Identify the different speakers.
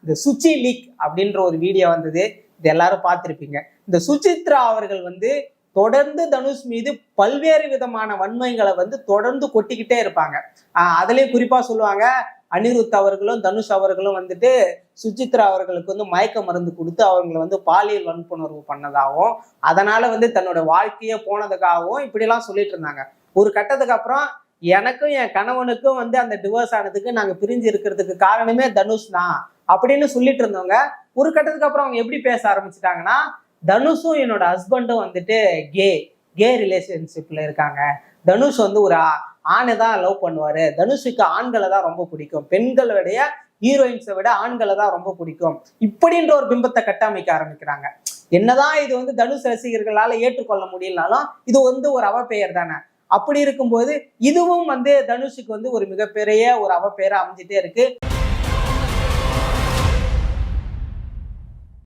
Speaker 1: இந்த சுச்சி லீக் அப்படின்ற ஒரு வீடியோ வந்தது, இது எல்லாரும் பார்த்திருப்பீங்க. இந்த சுசித்ரா அவர்கள் தொடர்ந்து தனுஷ் மீது பல்வேறு விதமான வன்மைகளை தொடர்ந்து கொட்டிக்கிட்டே இருப்பாங்க. அதுலயும் குறிப்பா சொல்லுவாங்க, அனிருத் அவர்களும் தனுஷ் அவர்களும் சுசித்ரா அவர்களுக்கு மயக்க மருந்து கொடுத்து அவங்களை பாலியல் வன்புணர்வு பண்ணதாகவும், அதனால தன்னோட வாழ்க்கையே போனதுக்காகவும் இப்படி எல்லாம் சொல்லிட்டு இருந்தாங்க. ஒரு கட்டத்துக்கு அப்புறம் எனக்கும் என் கணவனுக்கும் அந்த டிவோர்ஸ் ஆனதுக்கு நாங்க பிரிஞ்சு இருக்கிறதுக்கு காரணமே தனுஷ் தான் அப்படின்னு சொல்லிட்டு இருந்தவங்க, ஒரு கட்டத்துக்கு அப்புறம் அவங்க எப்படி பேச ஆரம்பிச்சுட்டாங்கன்னா, தனுஷும் என்னோட ஹஸ்பண்டும் கே கே ரிலேஷன்ஷிப்ல இருக்காங்க. தனுஷ் ஒரு ஆணை தான் லவ் பண்ணுவாரு. தனுஷுக்கு ஆண்களை தான் ரொம்ப பிடிக்கும். பெண்களுடைய ஹீரோயின்ஸை விட ஆண்களை தான் ரொம்ப பிடிக்கும். இப்படின்ற ஒரு பிம்பத்தை கட்டமைக்க ஆரம்பிக்கிறாங்க. என்னதான் இது தனுஷ் ரசிகர்களால ஏற்றுக்கொள்ள முடியலனாலும் இது ஒரு அவப்பெயர் தானே. அப்படி இருக்கும்போது இதுவும் தனுஷுக்கு ஒரு மிகப்பெரிய ஒரு அவப்பெயரா அமைஞ்சிட்டே இருக்கு.